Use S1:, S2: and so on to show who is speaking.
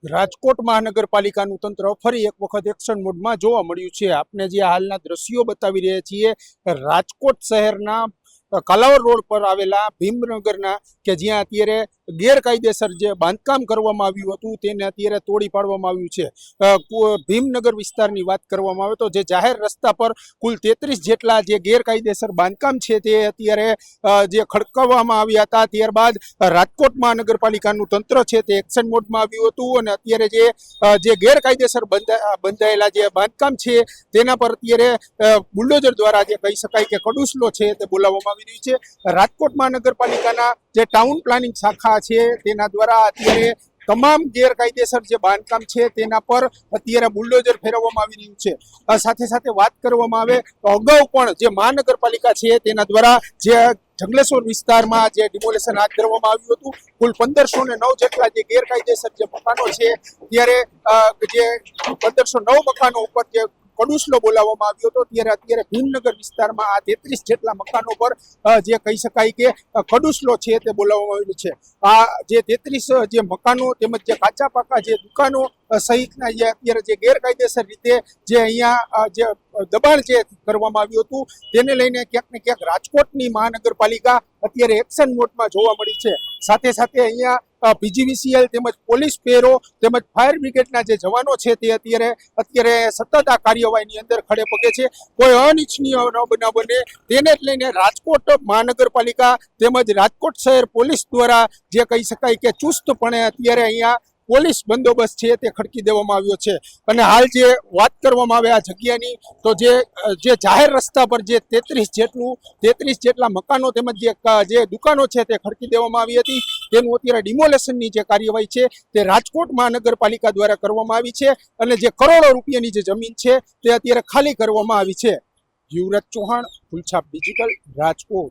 S1: રાજકોટ મહાનગરપાલિકાનું તંત્ર ફરી એક વખત એક્શન મોડમાં જોવા મળ્યું છે। આપને જે હાલના દ્રશ્યો બતાવી રહ્યા છીએ રાજકોટ શહેરના કાલાવડ રોડ પર આવેલા ભીમનગરના કે જ્યાં અત્યારે ગેરકાયદેસર જે બાંધકામ કરવામાં આવ્યું હતું તેને અત્યારે તોડી પાડવામાં આવ્યું છે। ભીમનગર વિસ્તારની વાત કરવામાં આવે તો જે જાહેર રસ્તા પર કુલ 33 જેટલા જે ગેરકાયદેસર બાંધકામ છે તે અત્યારે જે ખડકાવવામાં આવ્યા હતા। ત્યારબાદ રાજકોટ મહાનગરપાલિકાનું તંત્ર છે તે એક્શન મોડમાં આવ્યું હતું અને અત્યારે જે ગેરકાયદેસર બંધાયેલા જે બાંધકામ છે તેના પર અત્યારે બુલડોઝર દ્વારા જે કહી શકાય કે કડુસલો છે તે બોલાવવામાં આવી રહ્યું છે। રાજકોટ મહાનગરપાલિકાના જે ટાઉન પ્લાનિંગ શાખા છે તેના દ્વારા અત્યારે તમામ ગેરકાયદેસર જે બાંધકામ છે તેના પર અત્યારે બુલડોઝર ફેરવવામાં આવી રહ્યું છે। સાથે સાથે વાત કરવામાં આવે તો અગાઉ પણ જે મહાનગરપાલિકા છે તેના દ્વારા જે જંગલેશ્વર વિસ્તારમાં જે ડિમોલેશન હાથ ધરવામાં આવ્યું હતું કુલ 1509 જેટલા જે ગેરકાયદેસર જે મકાનો છે ત્યારે જે 1509 મકાનો ઉપર જે કડુસલો બોલાવવામાં આવ્યો હતો ત્યારે અત્યારે ભીમનગર વિસ્તારમાં આ 33 જેટલા મકાનો પર જે કહી શકાય કે કડુસલો છે તે બોલાવવામાં આવ્યો છે। આ જે 33 જે મકાનો તેમજ જે કાચા પાકા જે દુકાનો સહિતના જે અત્યારે જે ગેરકાયદેસર રીતે જે અહીંયા જે દબાણ જે કરવામાં આવ્યું હતું તેને લઈને ક્યાંક ને ક્યાંક રાજકોટની મહાનગરપાલિકા અત્યારે એક્શન મોડમાં જોવા મળી છે। સાથે સાથે અહીંયા પીજીવીસીએલ તેમજ પોલીસ પેરો તેમજ ફાયર બ્રિગેડના જે જવાનો છે તે અત્યારે સતત આ કાર્યવાહીની અંદર ખડે પગે છે। કોઈ અનિચ્છનીય ન બનાવ બને તેને જ લઈને રાજકોટ મહાનગરપાલિકા તેમજ રાજકોટ શહેર પોલીસ દ્વારા જે કહી શકાય કે ચુસ્તપણે અત્યારે અહીંયા પોલીસ બંદોબસ્ત છે તે ખડકી દેવામાં આવ્યો છે। અને હાલ જે વાત કરવામાં આવે આ જગ્યાની તો જે જાહેર રસ્તા પર જે 33 જેટલા મકાનો તેમજ જે દુકાનો છે તે ખડકી દેવામાં આવી હતી તેનું અત્યારે ડિમોલેશનની જે કાર્યવાહી છે તે રાજકોટ મહાનગરપાલિકા દ્વારા કરવામાં આવી છે અને જે કરોડો રૂપિયાની જે જમીન છે તે અત્યારે ખાલી કરવામાં આવી છે। યુવરાજ ચૌહાણ, ફૂલછાપ ડિજિટલ, રાજકોટ।